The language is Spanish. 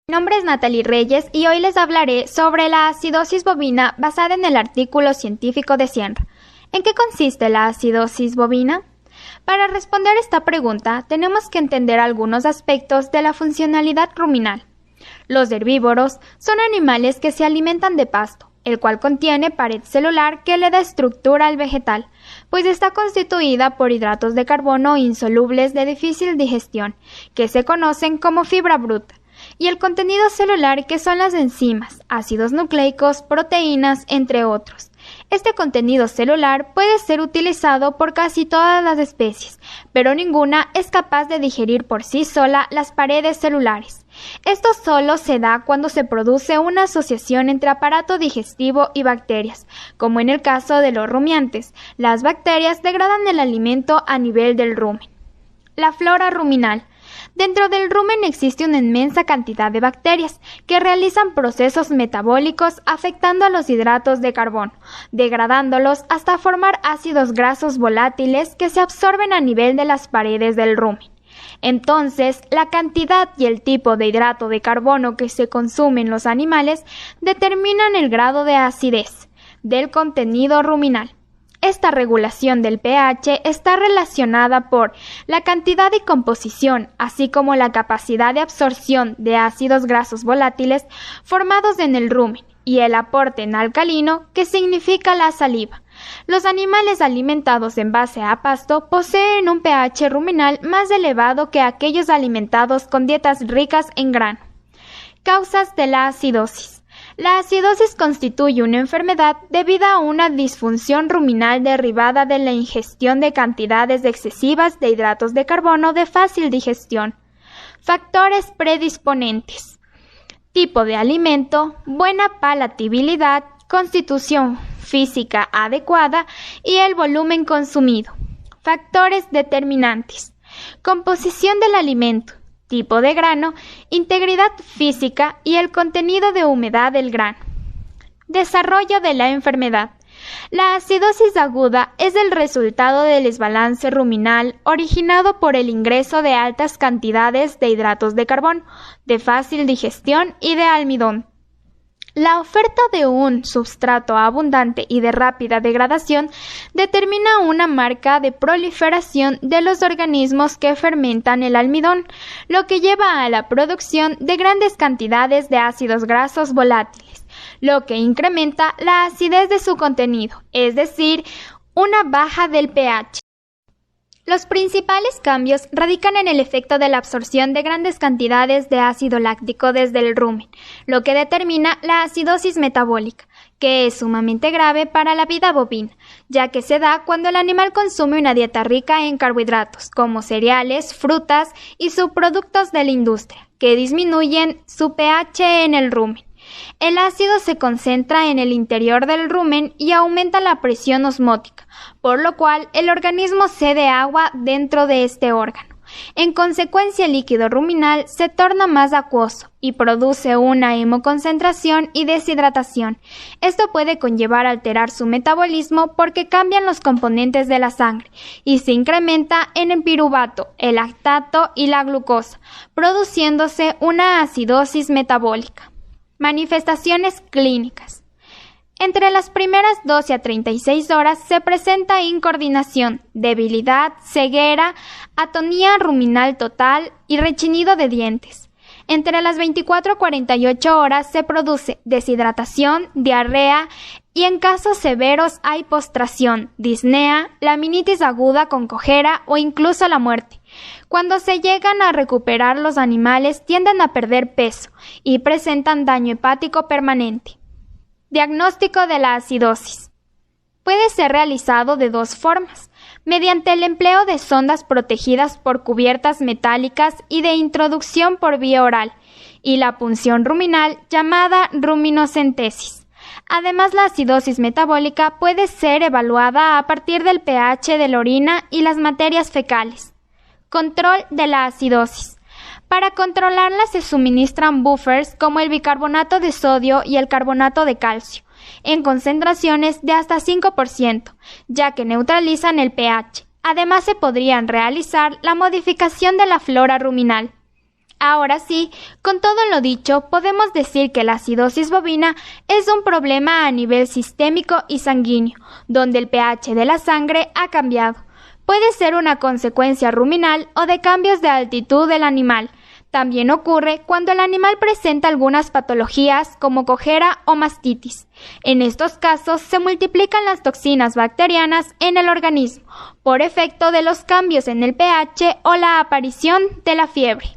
Mi nombre es Natalie Reyes y hoy les hablaré sobre la acidosis bovina basada en el artículo científico de Sienra. ¿En qué consiste la acidosis bovina? Para responder esta pregunta, tenemos que entender algunos aspectos de la funcionalidad ruminal. Los herbívoros son animales que se alimentan de pasto, el cual contiene pared celular que le da estructura al vegetal, pues está constituida por hidratos de carbono insolubles de difícil digestión, que se conocen como fibra bruta, y el contenido celular que son las enzimas, ácidos nucleicos, proteínas, entre otros. Este contenido celular puede ser utilizado por casi todas las especies, pero ninguna es capaz de digerir por sí sola las paredes celulares. Esto solo se da cuando se produce una asociación entre aparato digestivo y bacterias, como en el caso de los rumiantes. Las bacterias degradan el alimento a nivel del rumen. La flora ruminal. Dentro del rumen existe una inmensa cantidad de bacterias que realizan procesos metabólicos afectando a los hidratos de carbono, degradándolos hasta formar ácidos grasos volátiles que se absorben a nivel de las paredes del rumen. Entonces, la cantidad y el tipo de hidrato de carbono que se consumen los animales determinan el grado de acidez del contenido ruminal. Esta regulación del pH está relacionada por la cantidad y composición, así como la capacidad de absorción de ácidos grasos volátiles formados en el rumen y el aporte en alcalino, que significa la saliva. Los animales alimentados en base a pasto poseen un pH ruminal más elevado que aquellos alimentados con dietas ricas en grano. Causas de la acidosis. La acidosis constituye una enfermedad debido a una disfunción ruminal derivada de la ingestión de cantidades excesivas de hidratos de carbono de fácil digestión. Factores predisponentes. Tipo de alimento, buena palatabilidad, constitución física adecuada y el volumen consumido. Factores determinantes. Composición del alimento, tipo de grano, integridad física y el contenido de humedad del grano. Desarrollo de la enfermedad. La acidosis aguda es el resultado del desbalance ruminal originado por el ingreso de altas cantidades de hidratos de carbono, de fácil digestión y de almidón. La oferta de un sustrato abundante y de rápida degradación determina una marca de proliferación de los organismos que fermentan el almidón, lo que lleva a la producción de grandes cantidades de ácidos grasos volátiles, lo que incrementa la acidez de su contenido, es decir, una baja del pH. Los principales cambios radican en el efecto de la absorción de grandes cantidades de ácido láctico desde el rumen, lo que determina la acidosis metabólica, que es sumamente grave para la vida bovina, ya que se da cuando el animal consume una dieta rica en carbohidratos, como cereales, frutas y subproductos de la industria, que disminuyen su pH en el rumen. El ácido se concentra en el interior del rumen y aumenta la presión osmótica, por lo cual el organismo cede agua dentro de este órgano. En consecuencia, el líquido ruminal se torna más acuoso y produce una hemoconcentración y deshidratación. Esto puede conllevar a alterar su metabolismo porque cambian los componentes de la sangre y se incrementa en el piruvato, el lactato y la glucosa, produciéndose una acidosis metabólica. Manifestaciones clínicas. Entre las primeras 12 a 36 horas se presenta incoordinación, debilidad, ceguera, atonía ruminal total y rechinido de dientes. Entre las 24 a 48 horas se produce deshidratación, diarrea y en casos severos hay postración, disnea, laminitis aguda con cojera o incluso la muerte. Cuando se llegan a recuperar, los animales tienden a perder peso y presentan daño hepático permanente. Diagnóstico de la acidosis. Puede ser realizado de dos formas, mediante el empleo de sondas protegidas por cubiertas metálicas y de introducción por vía oral, y la punción ruminal llamada ruminocentesis. Además, la acidosis metabólica puede ser evaluada a partir del pH de la orina y las materias fecales. Control de la acidosis. Para controlarla se suministran buffers como el bicarbonato de sodio y el carbonato de calcio, en concentraciones de hasta 5%, ya que neutralizan el pH. Además, se podrían realizar la modificación de la flora ruminal. Ahora sí, con todo lo dicho, podemos decir que la acidosis bovina es un problema a nivel sistémico y sanguíneo, donde el pH de la sangre ha cambiado. Puede ser una consecuencia ruminal o de cambios de altitud del animal. También ocurre cuando el animal presenta algunas patologías como cojera o mastitis. En estos casos se multiplican las toxinas bacterianas en el organismo por efecto de los cambios en el pH o la aparición de la fiebre.